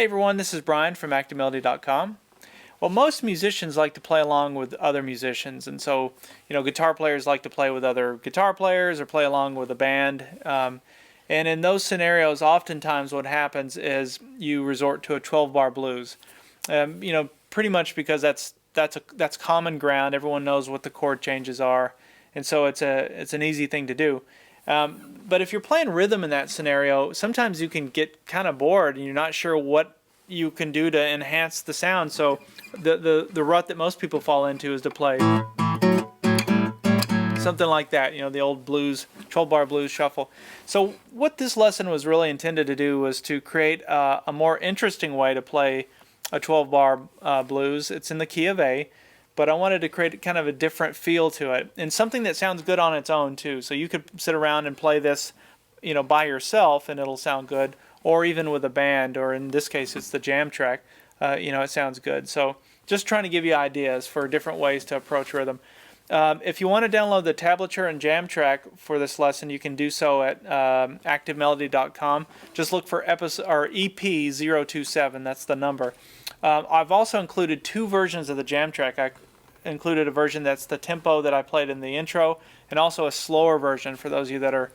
Hey everyone, this is Brian from ActiveMelody.com. Well, most musicians like to play along with other musicians, and so, guitar players like to play with other guitar players or play along with a band. And in those scenarios, oftentimes what happens is you resort to a 12-bar blues. Pretty much because that's common ground. Everyone knows what the chord changes are, and so it's an easy thing to do. But if you're playing rhythm in that scenario, sometimes you can get kind of bored and you're not sure what you can do to enhance the sound. So the rut that most people fall into is to play something like that, the old blues, 12-bar blues shuffle. So what this lesson was really intended to do was to create a more interesting way to play a 12-bar blues. It's in the key of A. But I wanted to create kind of a different feel to it, and something that sounds good on its own too. So you could sit around and play this, by yourself, and it'll sound good, or even with a band, or in this case, it's the jam track. It sounds good. So just trying to give you ideas for different ways to approach rhythm. If you want to download the tablature and jam track for this lesson, you can do so at ActiveMelody.com. Just look for EP027. That's the number. I've also included two versions of the jam track. I included a version that's the tempo that I played in the intro, and also a slower version for those of you that are,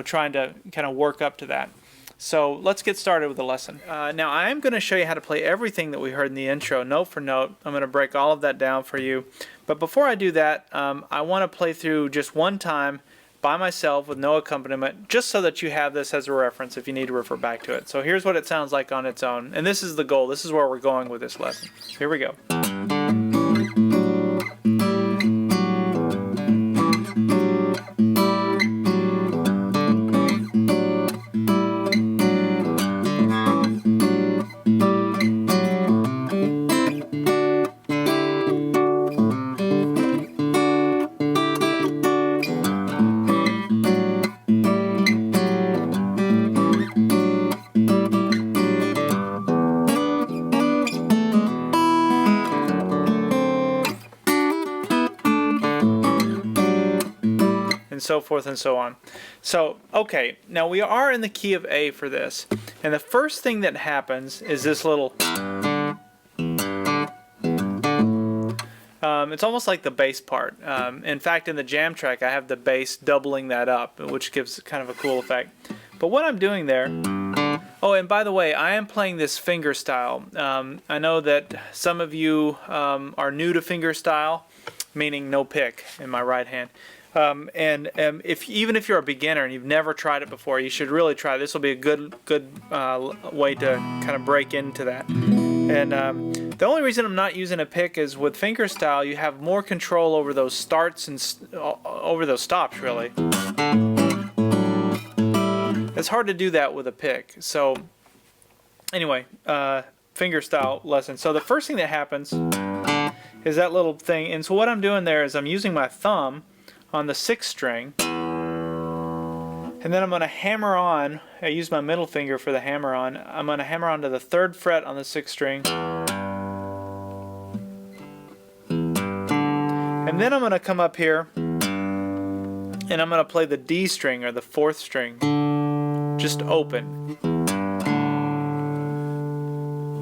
trying to kind of work up to that. So let's get started with the lesson. Now I am going to show you how to play everything that we heard in the intro, note for note. I'm going to break all of that down for you. But before I do that, I want to play through just one time by myself with no accompaniment, just so that you have this as a reference if you need to refer back to it. So here's what it sounds like on its own, and this is the goal. This is where we're going with this lesson. Here we go. And so forth and so on. So, okay, now we are in the key of A for this. And the first thing that happens is this little... it's almost like the bass part. In fact, in the jam track, I have the bass doubling that up, which gives kind of a cool effect. But what I'm doing there... Oh, and by the way, I am playing this fingerstyle. I know that some of you are new to fingerstyle, meaning no pick in my right hand. Even if you're a beginner and you've never tried it before, you should really try it. This will be a good way to kind of break into that. And the only reason I'm not using a pick is with fingerstyle, you have more control over those starts and over those stops, really. It's hard to do that with a pick. So anyway, fingerstyle lesson. So the first thing that happens is that little thing. And so what I'm doing there is I'm using my thumb on the 6th string, and then I'm going to hammer on. I use my middle finger for the hammer on. I'm going to hammer on to the 3rd fret on the 6th string, and then I'm going to come up here and I'm going to play the D string, or the 4th string, just open.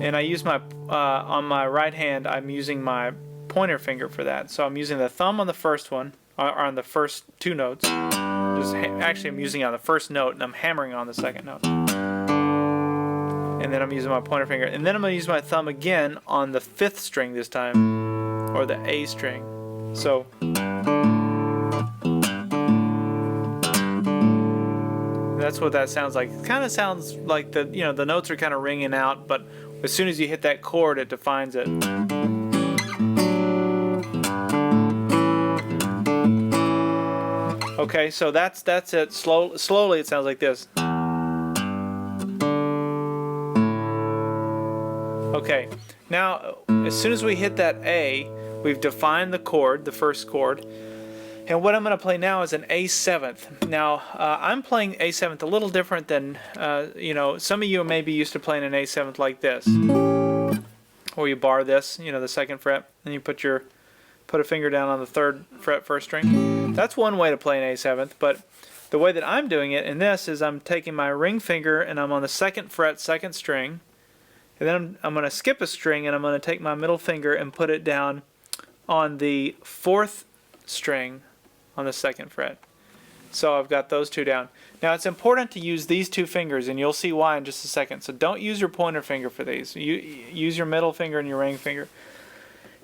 And I use my on my right hand, I'm using my pointer finger for that. So I'm using the thumb on the first one, or on the first 2 notes. Actually, I'm using it on the first note, and I'm hammering on the 2nd note. And then I'm using my pointer finger. And then I'm going to use my thumb again on the 5th string this time, or the A string. So that's what that sounds like. It kind of sounds like the notes are kind of ringing out, but as soon as you hit that chord, it defines it. Okay, so that's it. Slowly it sounds like this. Okay, now as soon as we hit that A, we've defined the chord, the first chord. And what I'm going to play now is an A7th. Now, I'm playing A7th a little different than, some of you may be used to playing an A7th like this. Where you bar this, the 2nd fret, and you put a finger down on the 3rd fret 1st string. That's one way to play an A7th, but the way that I'm doing it in this is I'm taking my ring finger and I'm on the 2nd fret 2nd string, And then I'm going to skip a string, and I'm going to take my middle finger and put it down on the 4th string on the 2nd fret. So I've got those two down. Now it's important to use these two fingers, and you'll see why in just a second. So don't use your pointer finger for these. You use your middle finger and your ring finger.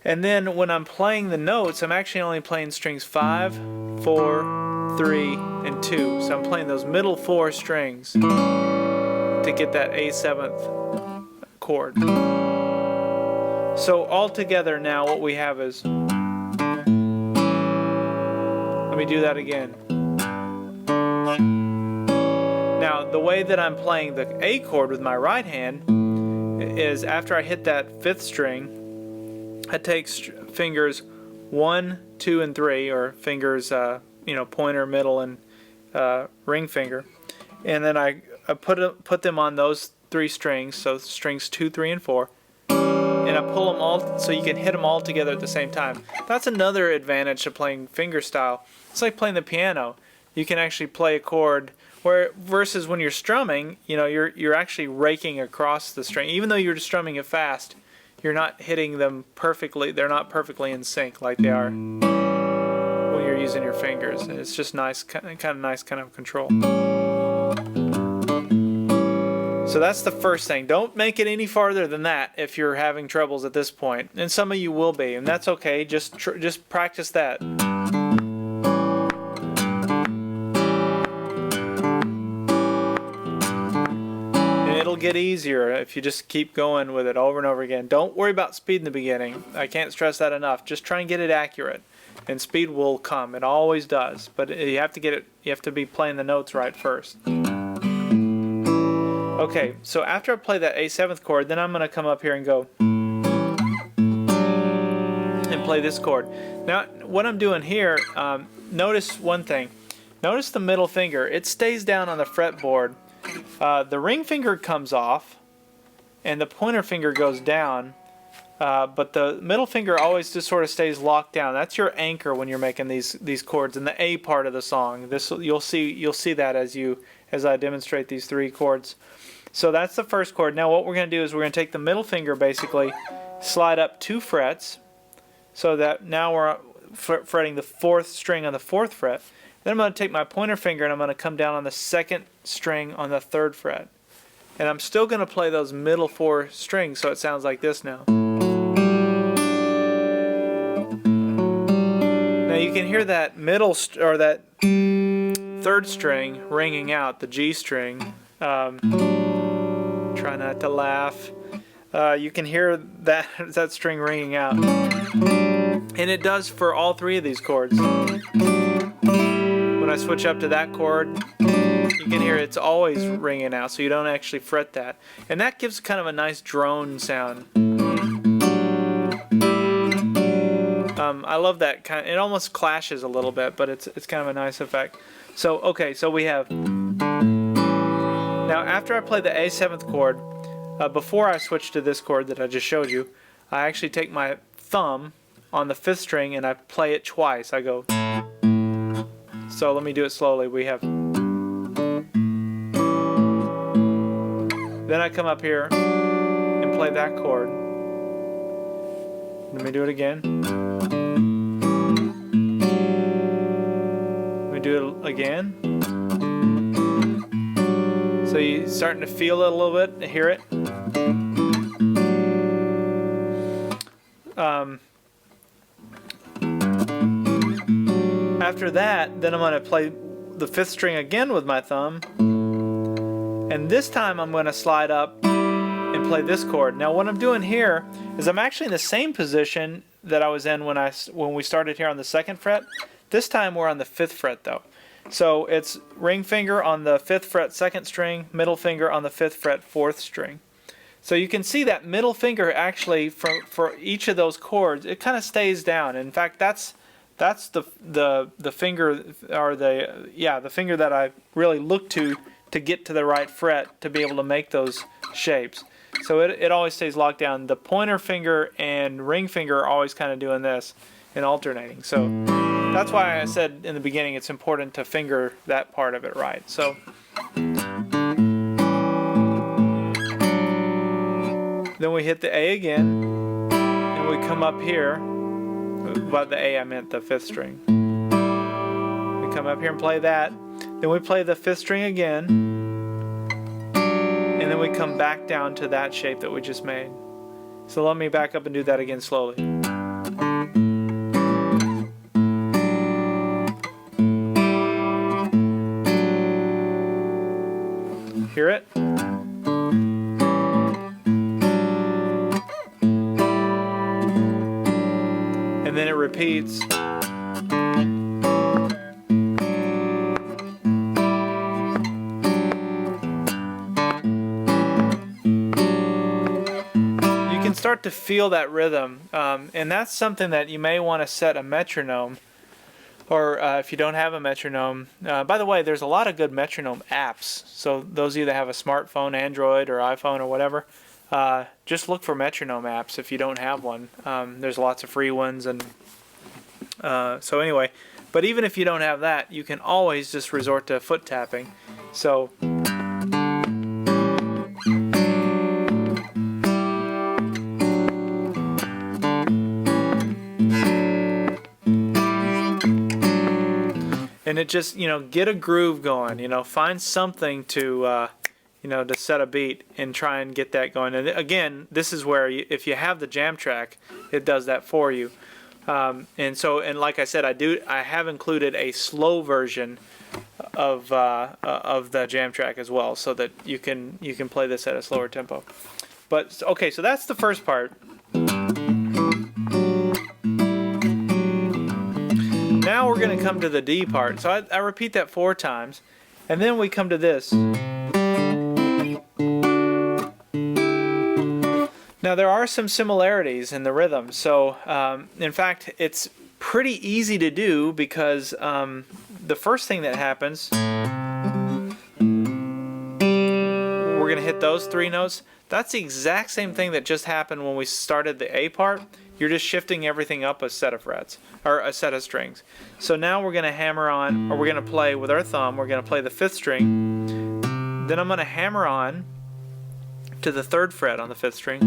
And then when I'm playing the notes, I'm actually only playing strings 5, 4, 3, and 2. So I'm playing those middle 4 strings to get that A7th chord. So all together now what we have is, let me do that again. Now the way that I'm playing the A chord with my right hand is after I hit that 5th string, I take fingers 1, 2, and 3, or fingers, pointer, middle, and ring finger, and then I put them on those 3 strings, so strings 2, 3, and 4, and I pull them all so you can hit them all together at the same time. That's another advantage to playing fingerstyle. It's like playing the piano. You can actually play a chord where versus when you're strumming, you're actually raking across the string. Even though you're strumming it fast, you're not hitting them perfectly. They're not perfectly in sync like they are when you're using your fingers. And it's just nice, kind of nice kind of control. So that's the first thing. Don't make it any farther than that if you're having troubles at this point. And some of you will be, and that's okay. Just practice that. It'll get easier if you just keep going with it over and over again. Don't worry about speed in the beginning. I can't stress that enough. Just try and get it accurate, and speed will come. It always does. But you have to get it. You have to be playing the notes right first. Okay, so after I play that A7th chord, then I'm going to come up here and go and play this chord. Now, what I'm doing here, notice one thing. Notice the middle finger. It stays down on the fretboard. The ring finger comes off and the pointer finger goes down, but the middle finger always just sort of stays locked down. That's your anchor when you're making these chords in the A part of the song. You'll see that as I demonstrate these 3 chords. So that's the first chord. Now what we're going to do is we're going to take the middle finger, basically slide up 2 frets, so that now we're fretting the 4th string on the 4th fret. Then I'm going to take my pointer finger and I'm going to come down on the 2nd string on the 3rd fret. And I'm still going to play those middle 4 strings, so it sounds like this now. Now you can hear that middle, or that 3rd string ringing out, the G string. Try not to laugh. You can hear that string ringing out. And it does for all 3 of these chords. When I switch up to that chord, you can hear it's always ringing out, so you don't actually fret that. And that gives kind of a nice drone sound. I love that kind. It almost clashes a little bit, but it's kind of a nice effect. So okay, so we have. Now after I play the A7th chord, before I switch to this chord that I just showed you, I actually take my thumb on the 5th string and I play it twice. I go. So let me do it slowly. We have. Then I come up here and play that chord. Let me do it again. Let me do it again. So you're starting to feel it a little bit, hear it. After that, then I'm going to play the 5th string again with my thumb. And this time I'm going to slide up and play this chord. Now what I'm doing here is I'm actually in the same position that I was in when we started here on the 2nd fret. This time we're on the 5th fret though. So it's ring finger on the 5th fret 2nd string, middle finger on the 5th fret 4th string. So you can see that middle finger actually for each of those chords, it kind of stays down. In fact, that's the finger, or the finger that I really look to get to the right fret to be able to make those shapes. So it always stays locked down. The pointer finger and ring finger are always kind of doing this and alternating. So that's why I said in the beginning it's important to finger that part of it right. So Then we hit the A again, and we come up here. By the A I meant the 5th string. We come up here and play that. Then we play the 5th string again, and then we come back down to that shape that we just made. So let me back up and do that again slowly. Hear it? And then it repeats. Start to feel that rhythm, and that's something that you may want to set a metronome, or if you don't have a metronome. By the way, there's a lot of good metronome apps, so those of you that have a smartphone, Android or iPhone or whatever, just look for metronome apps if you don't have one. There's lots of free ones, and so anyway, but even if you don't have that, you can always just resort to foot tapping. So and it just, get a groove going, find something to, to set a beat and try and get that going. And again, this is where if you have the jam track, it does that for you. And like I said, I have included a slow version of the jam track as well, so that you can play this at a slower tempo. But okay, so that's the first part. Now we're going to come to the D part. So I repeat that 4 times, and then we come to this. Now there are some similarities in the rhythm. So in fact, it's pretty easy to do, because the first thing that happens, we're going to hit those 3 notes. That's the exact same thing that just happened when we started the A part. You're just shifting everything up a set of frets, or a set of strings. So now we're going to hammer on, or we're going to play with our thumb, we're going to play the 5th string. Then I'm going to hammer on to the 3rd fret on the 5th string.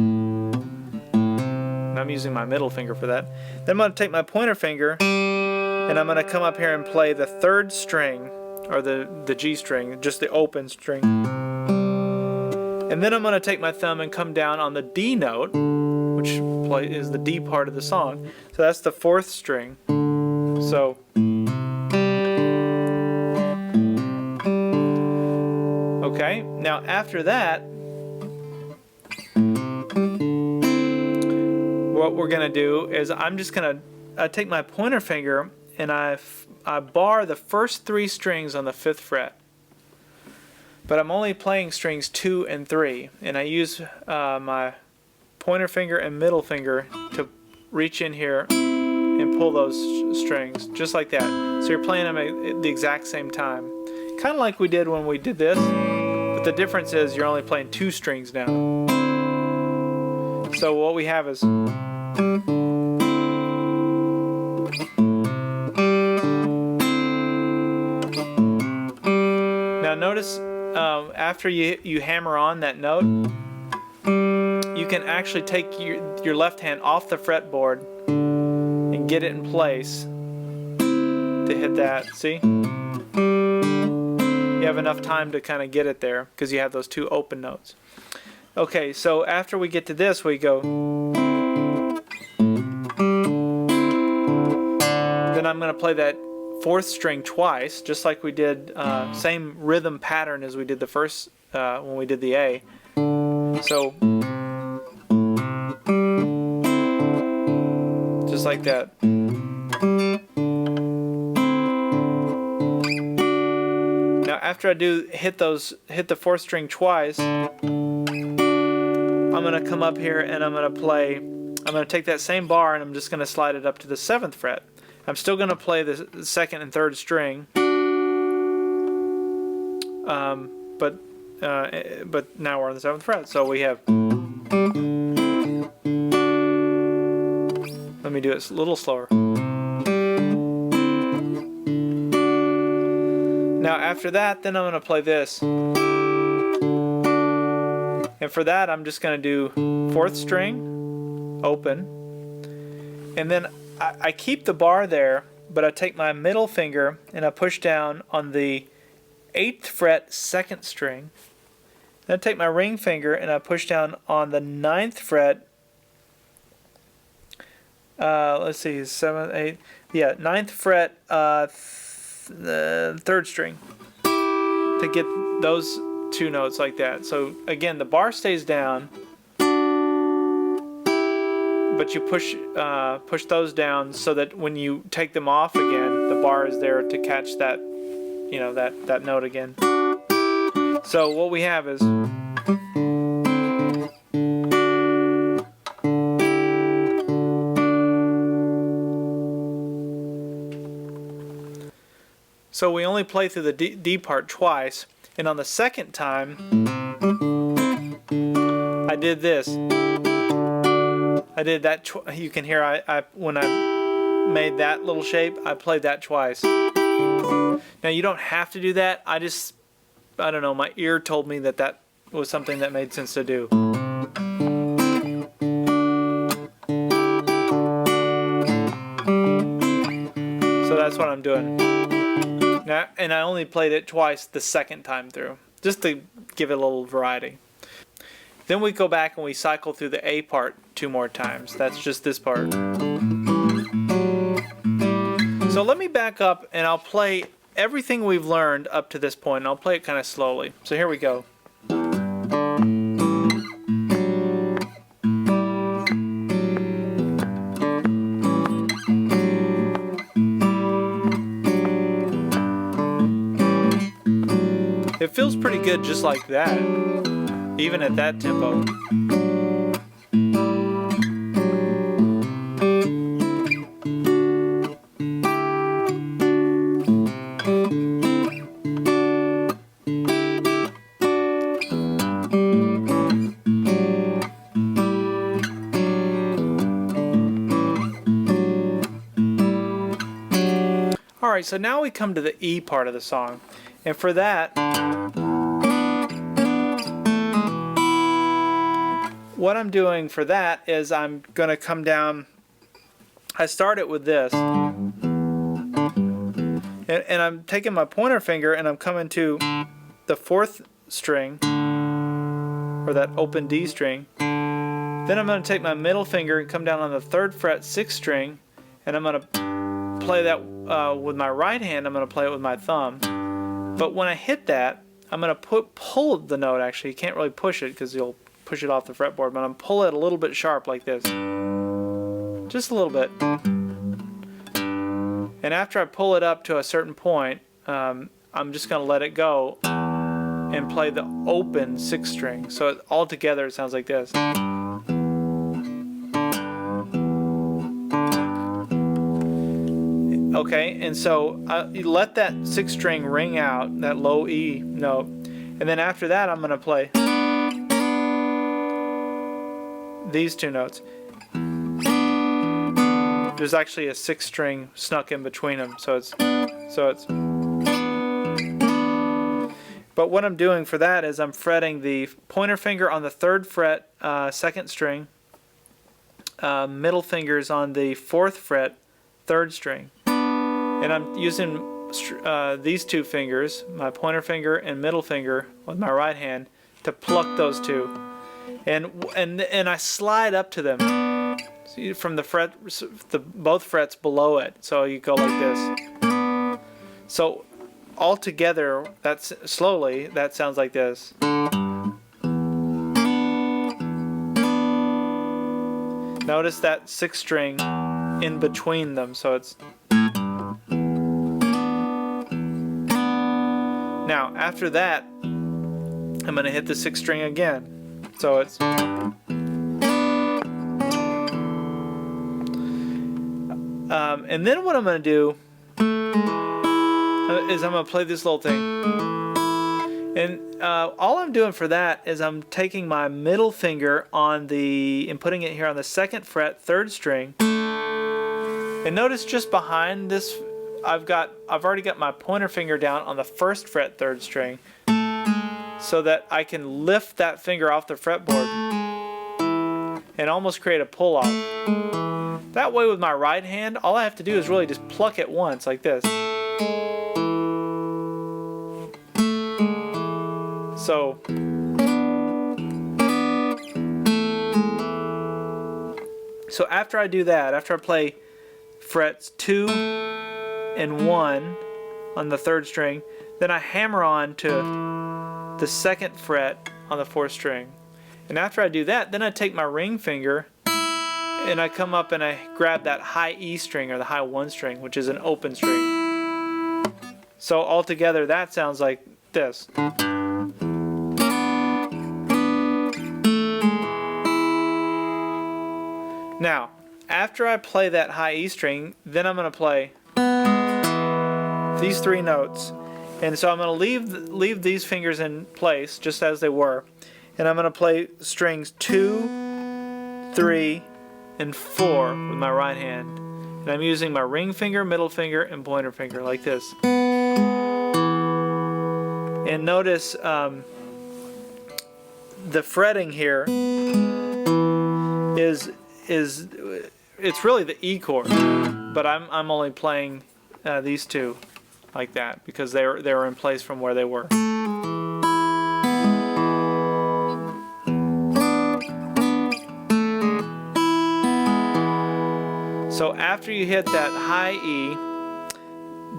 And I'm using my middle finger for that. Then I'm going to take my pointer finger, and I'm going to come up here and play the 3rd string, or the G string, just the open string. And then I'm going to take my thumb and come down on the D note, which is the D part of the song. So that's the 4th string. So okay, now after that, what we're going to do is I'm just going to take my pointer finger and I bar the first 3 strings on the 5th fret. But I'm only playing strings 2 and 3, and I use my pointer finger and middle finger to reach in here and pull those strings, just like that. So you're playing them at the exact same time. Kind of like we did when we did this, but the difference is you're only playing 2 strings now. So what we have is... Now notice, after you hammer on that note, you can actually take your left hand off the fretboard and get it in place to hit that. See? You have enough time to kind of get it there because you have those 2 open notes. Okay, so after we get to this, we go. Then I'm going to play that 4th string twice, just like we did, same rhythm pattern as we did the first, when we did the A. So, just like that. Now after I hit the 4th string twice, I'm going to come up here and I'm going to take that same bar and I'm just going to slide it up to the 7th fret. I'm still going to play the 2nd and 3rd string, but now we're on the 7th fret. So we have. Let me do it a little slower. Now after that, then I'm going to play this, and And for that, I'm just going to do 4th string, open, and then I keep the bar there, but I take my middle finger and I push down on the 8th fret 2nd string. Then I take my ring finger and I push down on the 9th fret. Let's see, 7th, 8th, yeah, 9th fret, the 3rd string, to get those 2 notes like that. So again, the bar stays down, but you push those down so that when you take them off again, the bar is there to catch that, you know, that note again. So what we have is, so we only play through the D part twice, and on the second time I did this. I did that. You can hear when I made that little shape, I played that twice. Now you don't have to do that. I don't know. My ear told me that that was something that made sense to do. So that's what I'm doing. Now, and I only played it twice the second time through, just to give it a little variety. Then we go back and we cycle through the A part 2 more times. That's just this part. So let me back up and I'll play everything we've learned up to this point, and I'll play it kind of slowly. So here we go. It feels pretty good just like that, even at that tempo. Alright, so now we come to the E part of the song, and for that, what I'm doing for that is I'm going to come down. I start it with this, and I'm taking my pointer finger and I'm coming to the 4th string, or that open D string. Then I'm going to take my middle finger and come down on the 3rd fret 6th string, and I'm going to play that with my right hand. I'm going to play it with my thumb. But when I hit that, I'm going to pull the note. Actually, you can't really push it because you'll push it off the fretboard, but I'm going to pull it a little bit sharp like this. Just a little bit. And after I pull it up to a certain point, I'm just going to let it go and play the open 6th string. So all together it sounds like this. Okay, and so you let that 6th string ring out, that low E note, and then after that I'm going to play these 2 notes. There's actually a 6th string snuck in between them, so it's. But what I'm doing for that is I'm fretting the pointer finger on the 3rd fret 2nd string, middle fingers on the 4th fret 3rd string. And I'm using these 2 fingers, my pointer finger and middle finger with my right hand, to pluck those 2. And I slide up to them. See, from both frets below it. So you go like this. So all together, that's slowly, that sounds like this. Notice that 6th string in between them, so it's. Now, after that, I'm going to hit the 6th string again. So it's. And then what I'm going to do is I'm going to play this little thing. And all I'm doing for that is I'm taking my middle finger and putting it here on the 2nd fret 3rd string. And notice just behind this, I've already got my pointer finger down on the 1st fret 3rd string. so that I can lift that finger off the fretboard and almost create a pull-off. That way with my right hand, all I have to do is really just pluck it once like this. So after I do that, after I play frets 2 and 1 on the 3rd string, then I hammer on to the 2nd fret on the 4th string. And after I do that, then I take my ring finger and I come up and I grab that high E string, or the high 1 string, which is an open string. So altogether that sounds like this. Now, after I play that high E string, then I'm going to play these 3 notes. And so I'm going to leave these fingers in place just as they were. And I'm going to play strings 2, 3, and 4 with my right hand. And I'm using my ring finger, middle finger, and pointer finger like this. And notice the fretting here is it's really the E chord, but I'm only playing these 2 like that because they were in place from where they were. So after you hit that high E,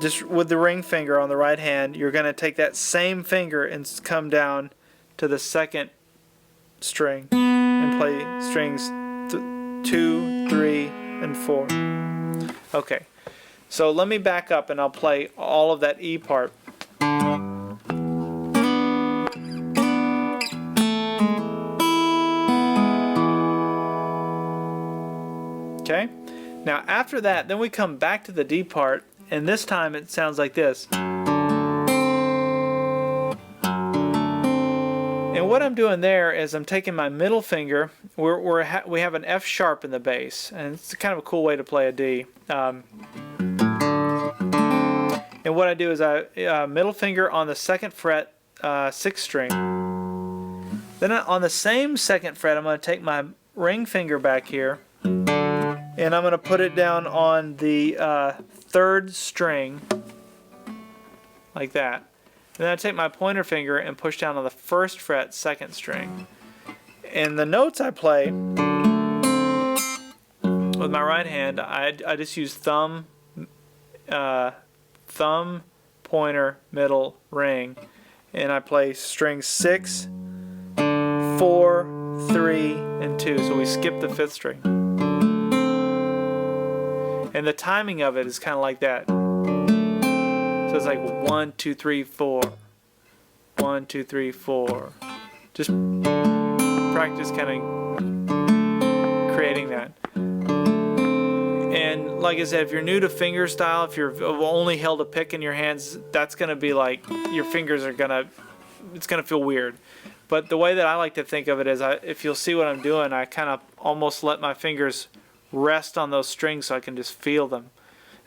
just with the ring finger on the right hand, you're going to take that same finger and come down to the 2nd string and play strings 2, 3, and 4. Okay, so let me back up and I'll play all of that E part. Okay, now after that, then we come back to the D part, and this time it sounds like this. And what I'm doing there is I'm taking my middle finger. We have an F sharp in the bass, and it's kind of a cool way to play a D. And what I do is I middle finger on the 2nd fret, 6th string. Then on the same 2nd fret, I'm going to take my ring finger back here, and I'm going to put it down on the 3rd string, like that. And then I take my pointer finger and push down on the 1st fret, 2nd string. And the notes I play with my right hand, I just use thumb, pointer, middle, ring. And I play strings 6, 4, 3, and 2. So we skip the 5th string. And the timing of it is kind of like that. So it's like 1, 2, 3, 4. 1, 2, 3, 4. Just practice kind of creating that. And like I said, if you're new to fingerstyle, if you've only held a pick in your hands, that's going to be like, your fingers are it's going to feel weird. But the way that I like to think of it is, if you'll see what I'm doing, I kind of almost let my fingers rest on those strings so I can just feel them.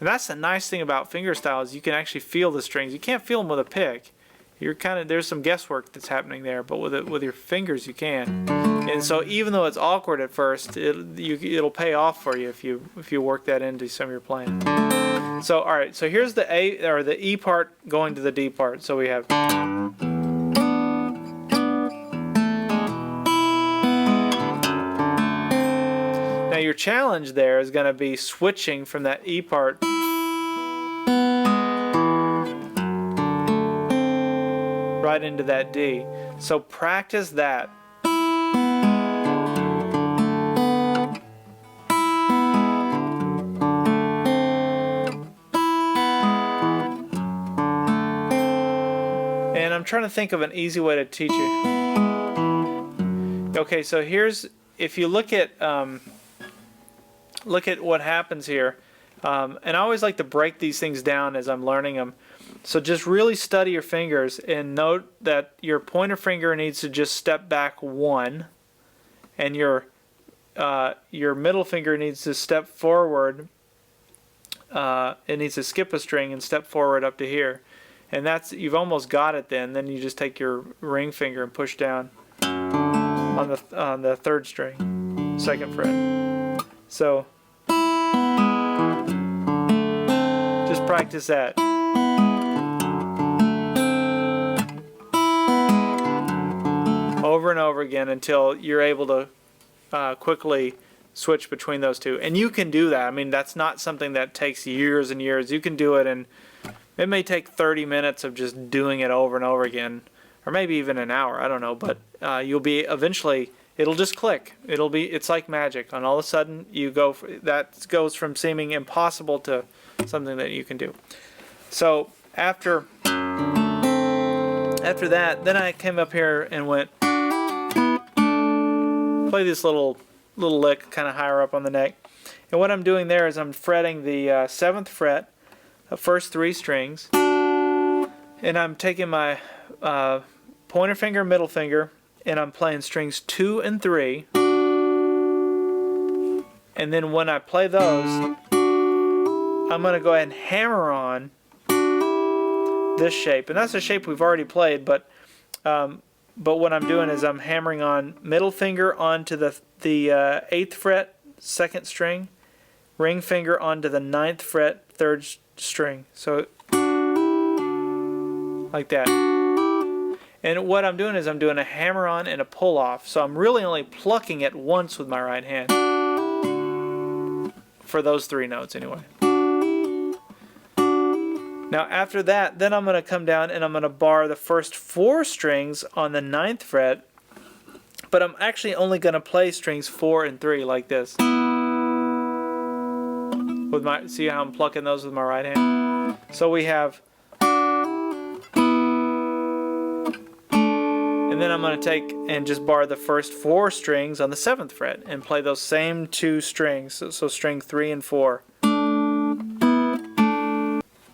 And that's the nice thing about fingerstyle, is you can actually feel the strings. You can't feel them with a pick. There's some guesswork that's happening there, but with your fingers you can. And so even though it's awkward at first, it'll pay off for you if you work that into some of your playing. So all right, so here's the the E part going to the D part. So we have. Now your challenge there is going to be switching from that E part right into that D. So practice that. And I'm trying to think of an easy way to teach you. Okay, so if you look at what happens here, and I always like to break these things down as I'm learning them. So just really study your fingers and note that your pointer finger needs to just step back 1, and your middle finger needs to step forward. It needs to skip a string and step forward up to here. And you've almost got it then. Then you just take your ring finger and push down on the 3rd string, 2nd fret. So just practice that. Over and over again until you're able to quickly switch between those two. And you can do that. I mean, that's not something that takes years and years. You can do it, and it may take 30 minutes of just doing it over and over again, or maybe even an hour. I don't know, but you'll be eventually. It'll just click. It's like magic. And all of a sudden, that goes from seeming impossible to something that you can do. So after that, then I came up here and went play this little lick kind of higher up on the neck. And what I'm doing there is I'm fretting the 7th fret, the first 3 strings, and I'm taking my pointer finger, middle finger, and I'm playing strings 2 and 3. And then when I play those, I'm going to go ahead and hammer on this shape. And that's a shape we've already played, but what I'm doing is I'm hammering on middle finger onto the 8th fret, 2nd string, ring finger onto the 9th fret, 3rd string. So like that. And what I'm doing is I'm doing a hammer on and a pull off. So I'm really only plucking it once with my right hand. For those 3 notes anyway. Now after that, then I'm going to come down and I'm going to bar the first 4 strings on the 9th fret, but I'm actually only going to play strings 4 and 3 like this. See how I'm plucking those with my right hand? So we have, and then I'm going to take and just bar the first 4 strings on the 7th fret and play those same 2 strings, so string 3 and 4.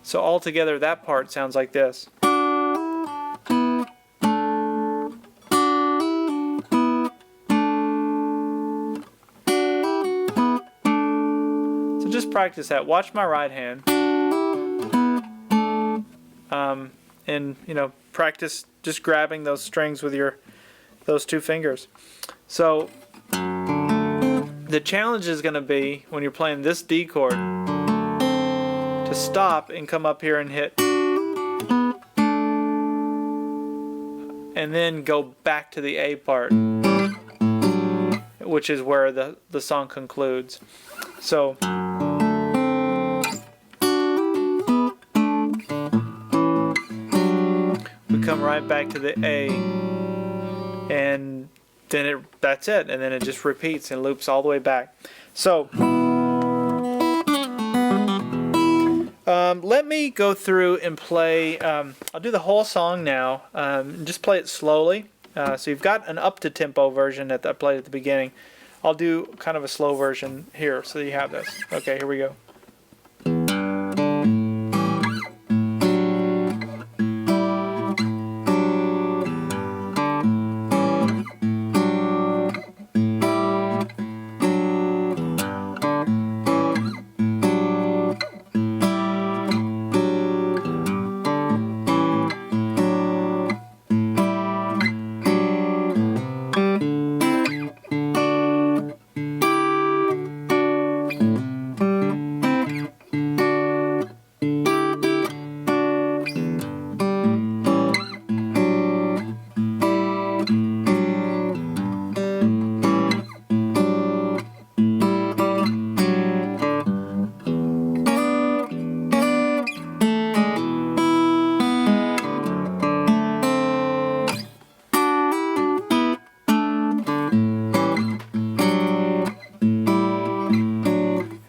So altogether, that part sounds like this. So just practice that. Watch my right hand, and practice just grabbing those strings with those 2 fingers. So the challenge is going to be when you're playing this D chord, to stop and come up here and hit, and then go back to the A part, which is where the song concludes. So we come right back to the A, and then that's it, and then it just repeats and loops all the way back. So let me go through and play. I'll do the whole song now. Just play it slowly. So you've got an up-to-tempo version that I played at the beginning. I'll do kind of a slow version here, so you have this. Okay, here we go.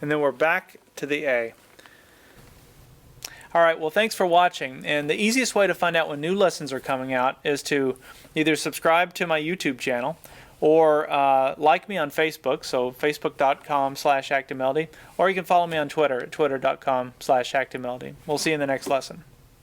And then we're back to the A. Alright, well thanks for watching, and the easiest way to find out when new lessons are coming out is to either subscribe to my YouTube channel or like me on Facebook, so facebook.com/activemelody, or you can follow me on Twitter at twitter.com/activemelody. We'll see you in the next lesson.